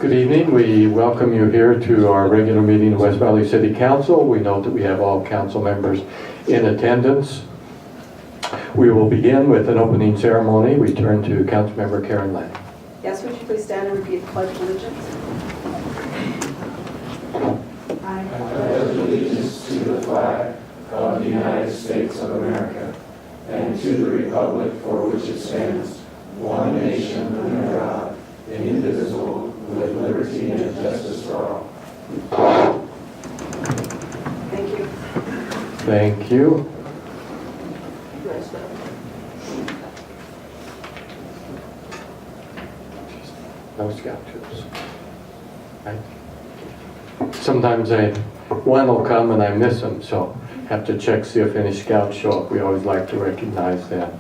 Good evening. We welcome you here to our regular meeting of West Valley City Council. We note that we have all council members in attendance. We will begin with an opening ceremony. We turn to Councilmember Karen Lang. Yes, would you please stand and repeat the Pledge of Allegiance? I pledge allegiance to the flag of the United States of America and to the republic for which it stands, one nation under God, indivisible, with liberty and justice for all. Thank you. Thank you. No scout troops. Right. Sometimes one will come and I miss them, so have to check, see if any scouts show up. We always like to recognize them.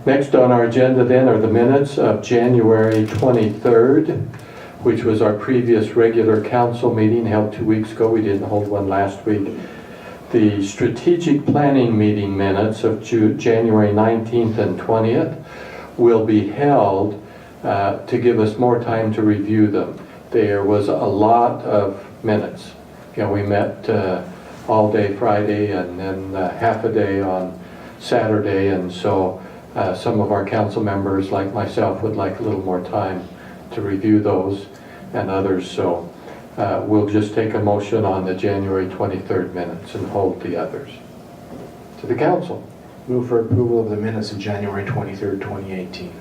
Next on our agenda then are the minutes of January 23rd, which was our previous regular council meeting held 2 weeks ago. We didn't hold one last week. The strategic planning meeting minutes of January 19th and 20th will be held to give us more time to review them. There was a lot of minutes. You know, we met all day Friday and then half a day on Saturday, and so some of our council members, like myself, would like a little more time to review those, and others, so we'll just take a motion on the January 23rd minutes and hold the others to the council. Move for approval of the minutes of January 23rd, 2018.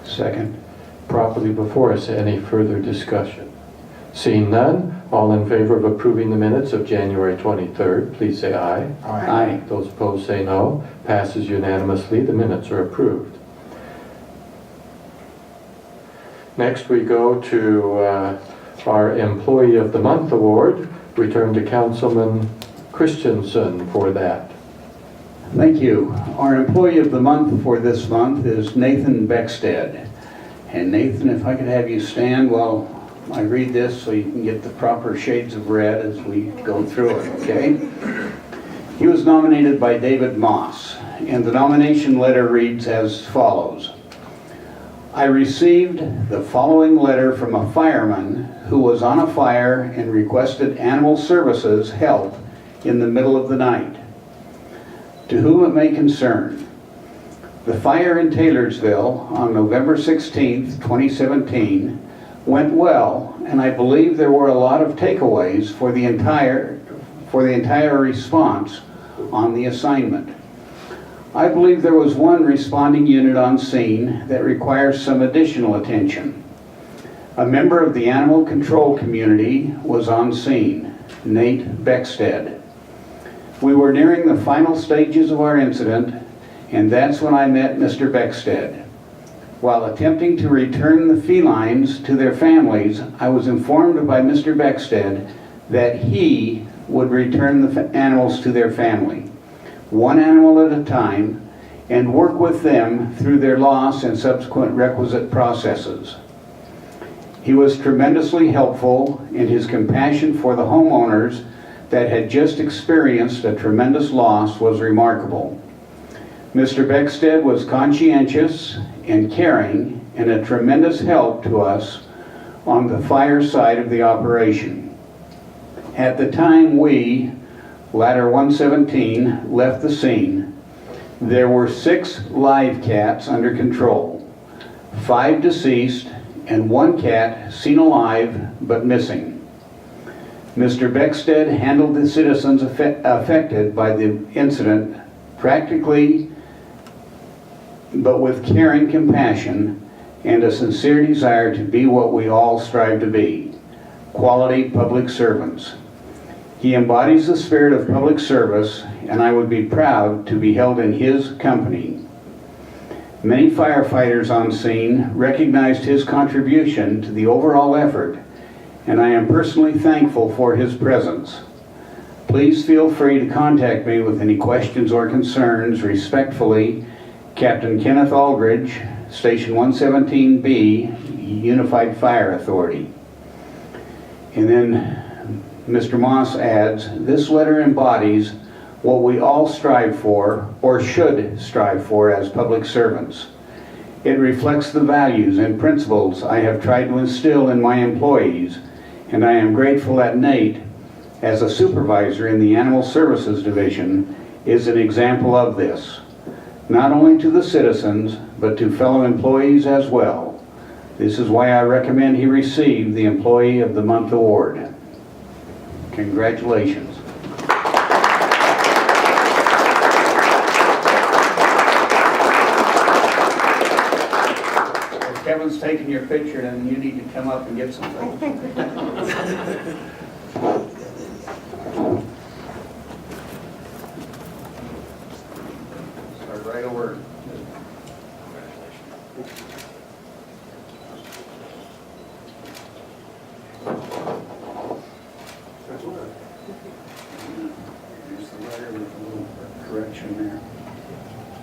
Second. Properly before us, any further discussion? Seeing none, all in favor of approving the minutes of January 23rd, please say aye. Aye. Those opposed say no. Passes unanimously. The minutes are approved. Next we go to our Employee of the Month award. We turn to Councilman Christensen for that. Thank you. Our Employee of the Month for this month is Nathan Beckstead. And Nathan, if I could have you stand while I read this so you can get the proper shades of red as we go through it, okay? He was nominated by David Moss, and the nomination letter reads as follows. I received the following letter from a fireman who was on a fire and requested Animal Services help in the middle of the night. To whom it may concern, the fire in Taylorsville on November 16th, 2017 went well, and I believe there were a lot of takeaways for the entire response on the assignment. I believe there was one responding unit on scene that requires some additional attention. A member of the animal control community was on scene, Nate Beckstead. We were nearing the final stages of our incident, and that's when I met Mr. Beckstead. While attempting to return the felines to their families, I was informed by Mr. Beckstead that he would return the animals to their family, one animal at a time, and work with them through their loss and subsequent requisite processes. He was tremendously helpful, and his compassion for the homeowners that had just experienced a tremendous loss was remarkable. Mr. Beckstead was conscientious and caring and a tremendous help to us on the fire side of the operation. At the time we, Ladder 117, left the scene, there were 6 live cats under control, 5 deceased, and 1 cat seen alive but missing. Mr. Beckstead handled the citizens affected by the incident practically, but with care and compassion and a sincere desire to be what we all strive to be, quality public servants. He embodies the spirit of public service, and I would be proud to be held in his company. Many firefighters on scene recognized his contribution to the overall effort, and I am personally thankful for his presence. Please feel free to contact me with any questions or concerns. Respectfully, Captain Kenneth Aldridge, Station 117B, Unified Fire Authority. And then Mr. Moss adds, this letter embodies what we all strive for, or should strive for, as public servants. It reflects the values and principles I have tried to instill in my employees, and I am grateful that Nate, as a supervisor in the Animal Services Division, is an example of this, not only to the citizens, but to fellow employees as well. This is why I recommend he receive the Employee of the Month award. Congratulations. If Kevin's taking your picture, then you need to come up and get some photos. Start right over. Here's the letter with a little correction there.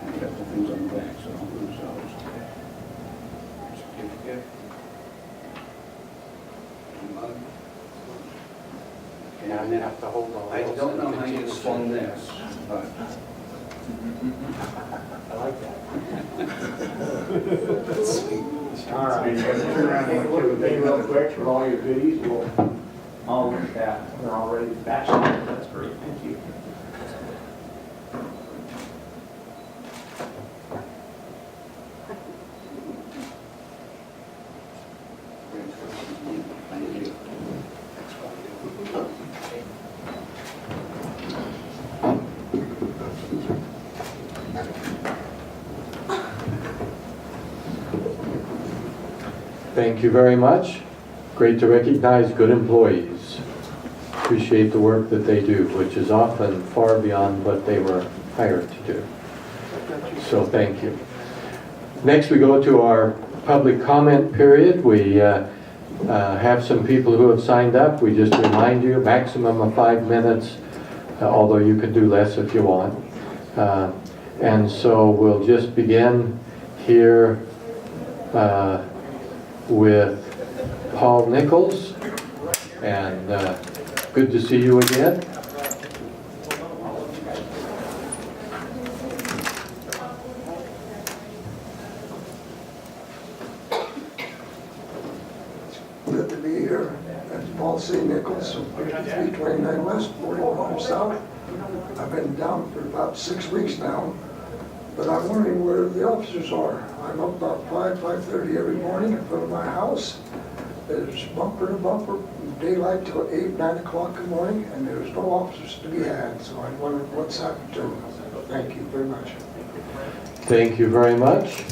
And a couple things on the back, so don't lose those. Certificate. Mug. Yeah, I have to hold all I those. don't know how you swung this, but I like that. all right. Turn around and look at the real quick for all your goodies. I'll look at that. They're already batched. That's great, thank you. Thank you. Thank you very much. Great to recognize good employees. Appreciate the work that they do, which is often far beyond what they were hired to do. So thank you. Next we go to our public comment period. We have some people who have signed up. We just remind you, maximum of 5 minutes, although you can do less if you want. And so we'll just begin here with Paul Nichols, and good to see you again. Good to be here. That's Paul C. Nichols from 5329 West, 4100 South. I've been down for about 6 weeks now, but I'm wondering where the officers are. I'm up about 5:30 every morning in front of my house. There's bumper to bumper, daylight till 8, 9 o'clock in the morning, and there's no officers to be had, so I'm wondering what's happened to them. Thank you very much. Thank you very much.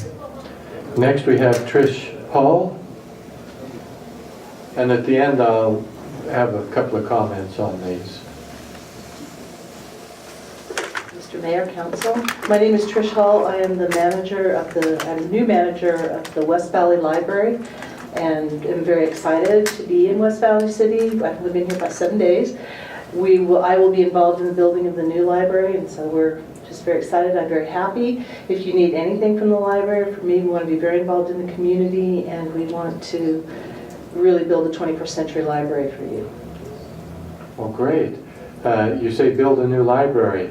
Next we have Trish Paul. And at the end I'll have a couple of comments on these. Mr. Mayor, Council. My name is Trish Hall. I am the manager of I'm new manager of the West Valley Library, and am very excited to be in West Valley City. I've only been here about 7 days. I will be involved in the building of the new library, and so we're just very excited. I'm very happy. If you need anything from the library, for me, we want to be very involved in the community, and we want to really build a 21st century library for you. Well, great. You say build a new library.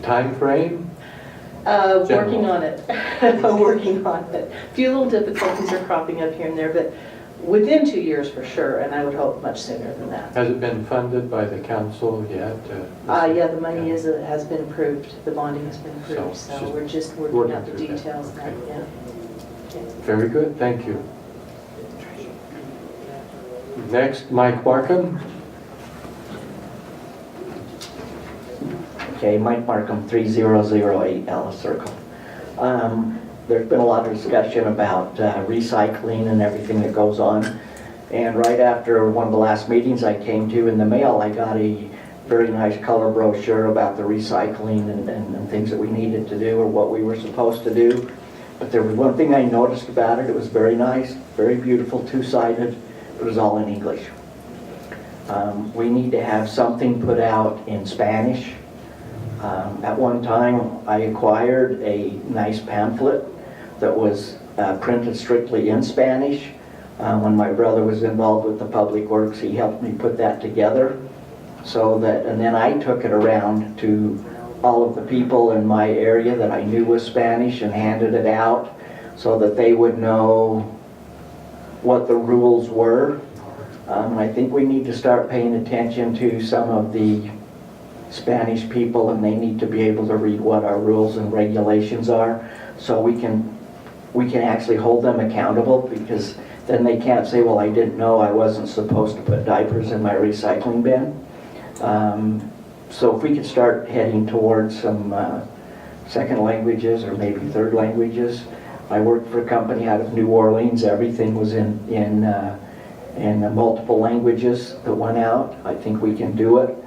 Time frame? Working on it. Working on it. A few little difficulties are cropping up here and there, but within 2 years for sure, and I would hope much sooner than that. Has it been funded by the council yet? Yeah, the money has been approved. The bonding has been approved, So, so just we're just working working out the through that. details now. Okay. Yeah. Okay. Very good, thank you. Next, Mike Markham. Okay, Mike Markham, 3008 Ellis Circle. There's been a lot of discussion about recycling and everything that goes on. And right after one of the last meetings I came to, in the mail, I got a very nice color brochure about the recycling and things that we needed to do or what we were supposed to do. But there was one thing I noticed about it. It was very nice, very beautiful, two-sided. It was all in English. We need to have something put out in Spanish. At one time, I acquired a nice pamphlet that was printed strictly in Spanish. When my brother was involved with the Public Works, he helped me put that together. And then I took it around to all of the people in my area that I knew was Spanish and handed it out. so that they would know what the rules were. I think we need to start paying attention to some of the Spanish people, and they need to be able to read what our rules and regulations are, so we can actually hold them accountable, because then they can't say, well, I didn't know I wasn't supposed to put diapers in my recycling bin. So if we could start heading towards some second languages or maybe third languages. I worked for a company out of New Orleans. Everything was in multiple languages that went out. I think we can do it.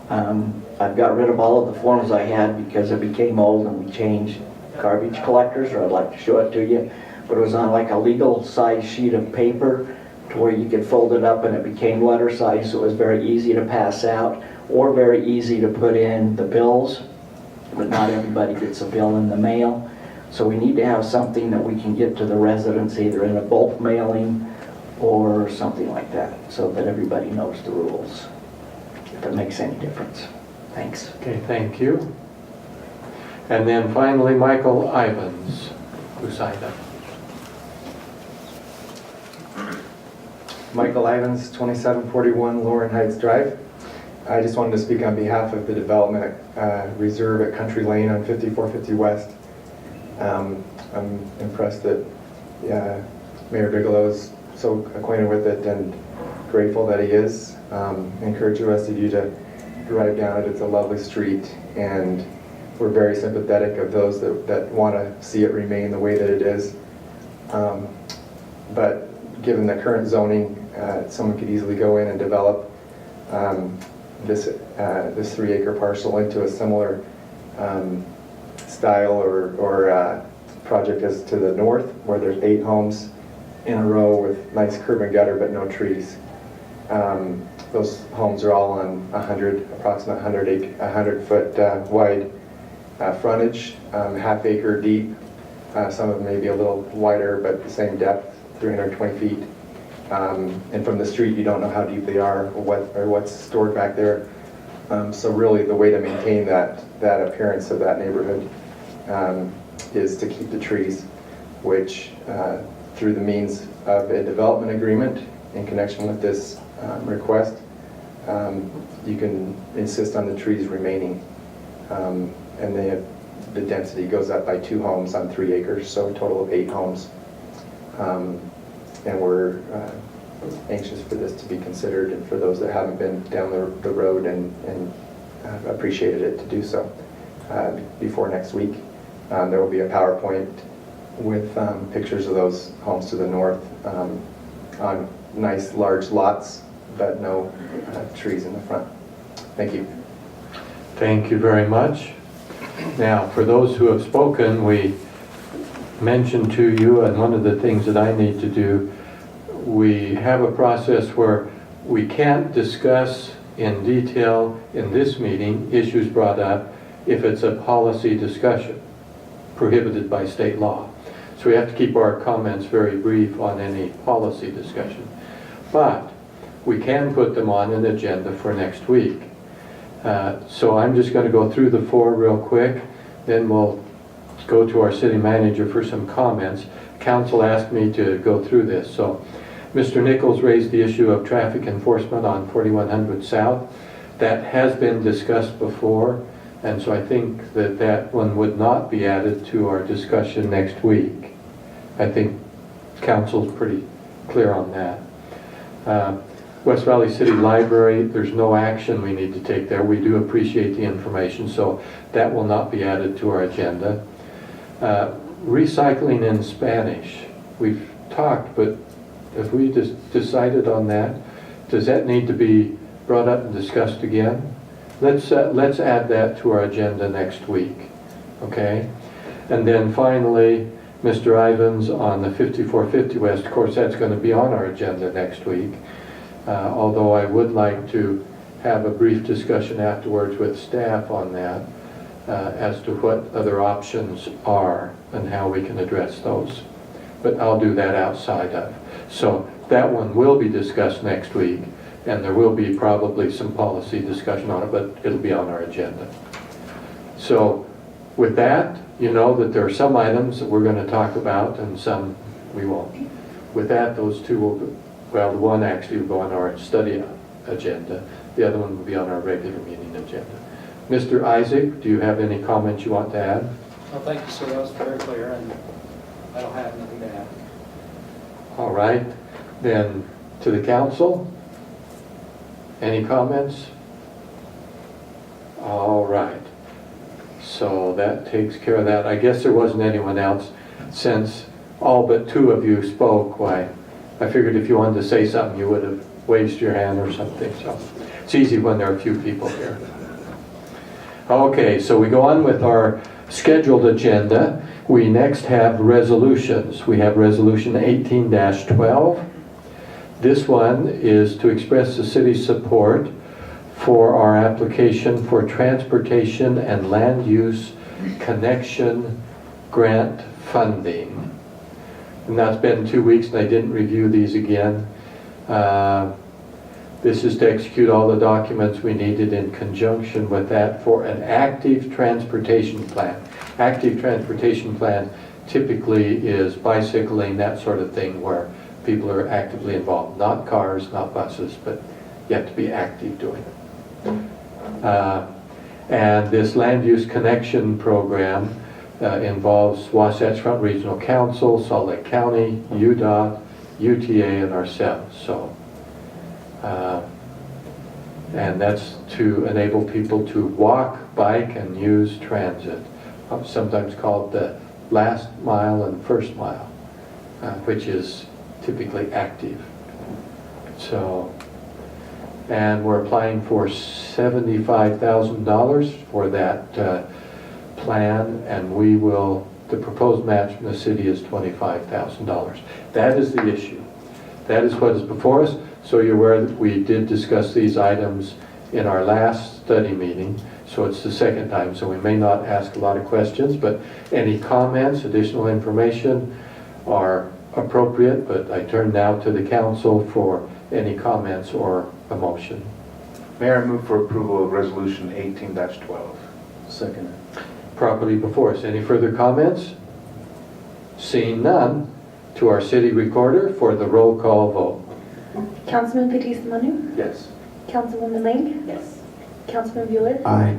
I've got rid of all of the forms I had because it became old and we changed garbage collectors, or I'd like to show it to you. But it was on like a legal size sheet of paper to where you could fold it up and it became letter size, so it was very easy to pass out or very easy to put in the bills. But not everybody gets a bill in the mail. So we need to have something that we can get to the residents either in a bulk mailing or something like that, so that everybody knows the rules, if it makes any difference. Thanks. Okay, thank you. And then finally, Michael Ivins, who signed up. Michael Ivins, 2741 Lauren Heights Drive. I just wanted to speak on behalf of the Development Reserve at Country Lane on 5450 West. I'm impressed that Mayor Bigelow is so acquainted with it and grateful that he is. Encourage the rest of you to drive down it. It's a lovely street, and we're very sympathetic of those that want to see it remain the way that it is. But given the current zoning, someone could easily go in and develop this 3-acre parcel into a similar style or project as to the north, where there's 8 homes in a row with nice curb and gutter but no trees. Those homes are all on approximate 100-foot wide frontage, half-acre deep. Some of them may be a little wider, but the same depth, 320 feet. And from the street, you don't know how deep they are or what's stored back there. So really, the way to maintain that appearance of that neighborhood is to keep the trees, which through the means of a development agreement in connection with this request, you can insist on the trees remaining. And the density goes up by 2 homes on 3 acres, so a total of 8 homes. And we're anxious for this to be considered, and for those that haven't been down the road and appreciated it to do so before next week. There will be a PowerPoint with pictures of those homes to the north on nice large lots, but no trees in the front. Thank you. Thank you very much. Now, for those who have spoken, we mentioned to you, and one of the things that I need to do, we have a process where we can't discuss in detail in this meeting issues brought up if it's a policy discussion, prohibited by state law. So we have to keep our comments very brief on any policy discussion. But we can put them on an agenda for next week. So I'm just going to go through the 4 real quick, then we'll go to our city manager for some comments. Council asked me to go through this. So Mr. Nichols raised the issue of traffic enforcement on 4100 South. That has been discussed before, and so I think that one would not be added to our discussion next week. I think council's pretty clear on that. West Valley City Library, there's no action we need to take there. We do appreciate the information, so that will not be added to our agenda. Recycling in Spanish, we've talked, but have we just decided on that? Does that need to be brought up and discussed again? Let's add that to our agenda next week, okay? And then finally, Mr. Ivins on the 5450 West, of course that's going to be on our agenda next week. Although I would like to have a brief discussion afterwards with staff on that as to what other options are and how we can address those. But I'll do that outside of. So that one will be discussed next week, and there will be probably some policy discussion on it, but it'll be on our agenda. So with that, you know that there are some items that we're going to talk about and some we won't. With that, those two will, well, the one actually will go on our study agenda. The other one will be on our regular meeting agenda. Mr. Isaac, do you have any comments you want to add? Well, thank you, sir. That was very clear, and I don't have anything to add. All right, then to the council, any comments? All right, so that takes care of that. I guess there wasn't anyone else, since all but two of you spoke. Why, I figured if you wanted to say something, you would have waved your hand or something. So it's easy when there are a few people here. Okay, so we go on with our scheduled agenda. We next have resolutions. We have resolution 18-12. This one is to express the city's support for our application for transportation and land use connection grant funding. And that's been 2 weeks and I didn't review these again. This is to execute all the documents we needed in conjunction with that for an active transportation plan. Active transportation plan typically is bicycling, that sort of thing, where people are actively involved. Not cars, not buses, but you have to be active doing it. And this land use connection program involves Wasatch Front Regional Council, Salt Lake County, UDOT, UTA, and ourselves. So, and that's to enable people to walk, bike, and use transit, sometimes called the last mile and first mile, which is typically active. So, and we're applying for $75,000 for that plan, and we will, the proposed match from the city is $25,000. That is the issue. That is what is before us. So you're aware that we did discuss these items in our last study meeting, so it's the second time, so we may not ask a lot of questions, but any comments, additional information are appropriate, but I turn now to the council for any comments or a motion. Mayor, I move for approval of resolution 18-12. Second. Properly before us. Any further comments? Seeing none, to our city recorder for the roll call vote. Councilman Fitzie Manu, Yes. Councilwoman Lang, Yes. Councilman Bueller, Aye.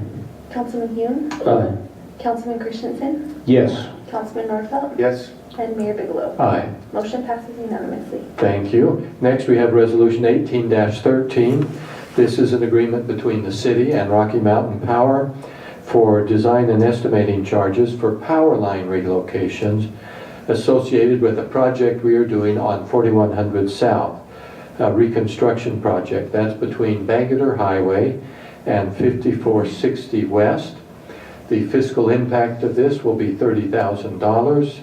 Councilman Hume, Aye. Councilman Christensen, Yes. Councilman Norfelt, Yes. and Mayor Bigelow. Aye. Motion passes unanimously. Thank you. Next, we have Resolution 18-13. This is an agreement between the city and Rocky Mountain Power for design and estimating charges for power line relocations associated with a project we are doing on 4100 South, a reconstruction project. That's between Bangerter Highway and 5460 West. The fiscal impact of this will be $30,000.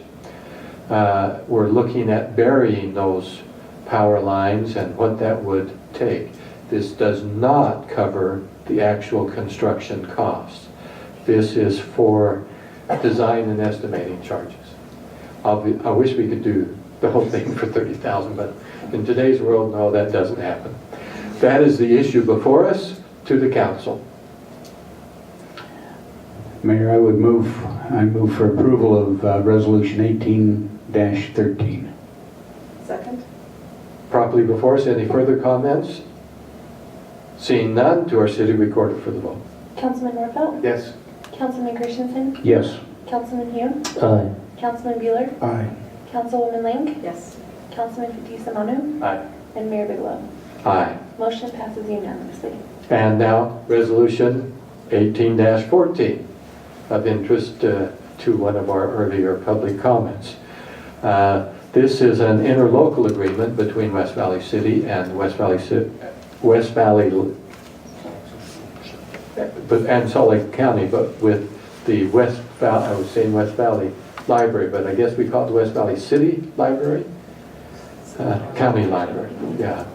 We're looking at burying those power lines and what that would take. This does not cover the actual construction costs. This is for design and estimating charges. I wish we could do the whole thing for $30,000, but in today's world, no, that doesn't happen. That is the issue before us. To the council. Mayor, I move for approval of resolution 18-13. Second? Properly before us, any further comments? Seeing none, to our city recorder for the vote. Councilman Norfelt, Yes. Councilman Christensen, Yes. Councilman Hume, Aye. Councilman Bueller, Aye. Councilwoman Lang, Yes. Councilman Fitzie Manu, Aye. and Mayor Bigelow. Aye. Motion passes unanimously. And now, resolution 18-14, of interest to one of our earlier public comments. This is an interlocal agreement between West Valley City and West Valley and Salt Lake County, but with the West Valley, I was saying West Valley Library, but I guess we call it the West Valley City Library? County Library, yeah.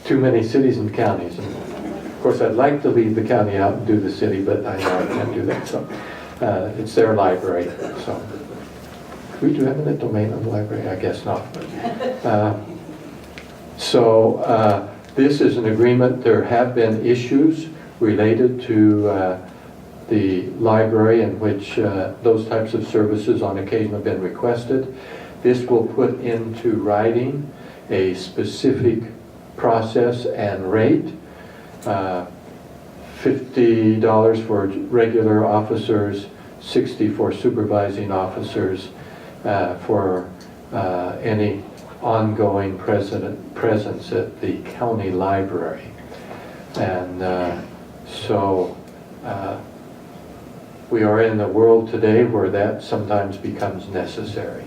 Too many cities and counties. And of course, I'd like to leave the county out and do the city, but I know I can't do that, so it's their library, so. We do have a domain on the library? I guess not. This is an agreement. There have been issues related to the library in which those types of services on occasion have been requested. This will put into writing a specific process and rate. $50 for regular officers, $60 for supervising officers for any ongoing presence at the county library. And so we are in a world today where that sometimes becomes necessary.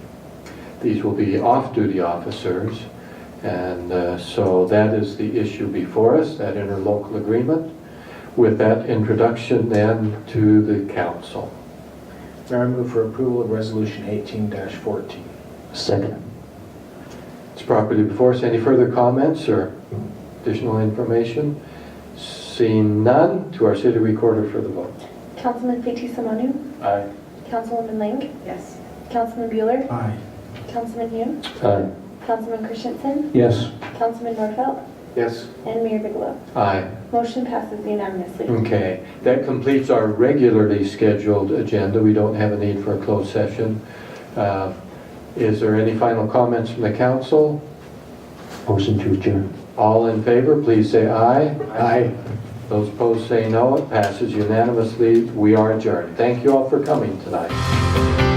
These will be off-duty officers, and so that is the issue before us, that interlocal agreement. With that introduction then to the council. Mayor, I move for approval of Resolution 18-14. Second. It's properly before us. Any further comments or additional information? Seeing none, to our city recorder for the vote. Councilman Fitzie Umanu. Aye. Councilwoman Lang. Yes. Councilman Bueller. Aye. Councilman Hume. Aye. Councilman Christensen. Yes. Councilman Nordfeld. Yes. And Mayor Bigelow. Aye. Motion passes unanimously. Okay, that completes our regularly scheduled agenda. We don't have a need for a closed session. Is there any final comments from the council? Motion to adjourn. All in favor, please say aye. Aye. Those opposed say no. It passes unanimously. We are adjourned. Thank you all for coming tonight.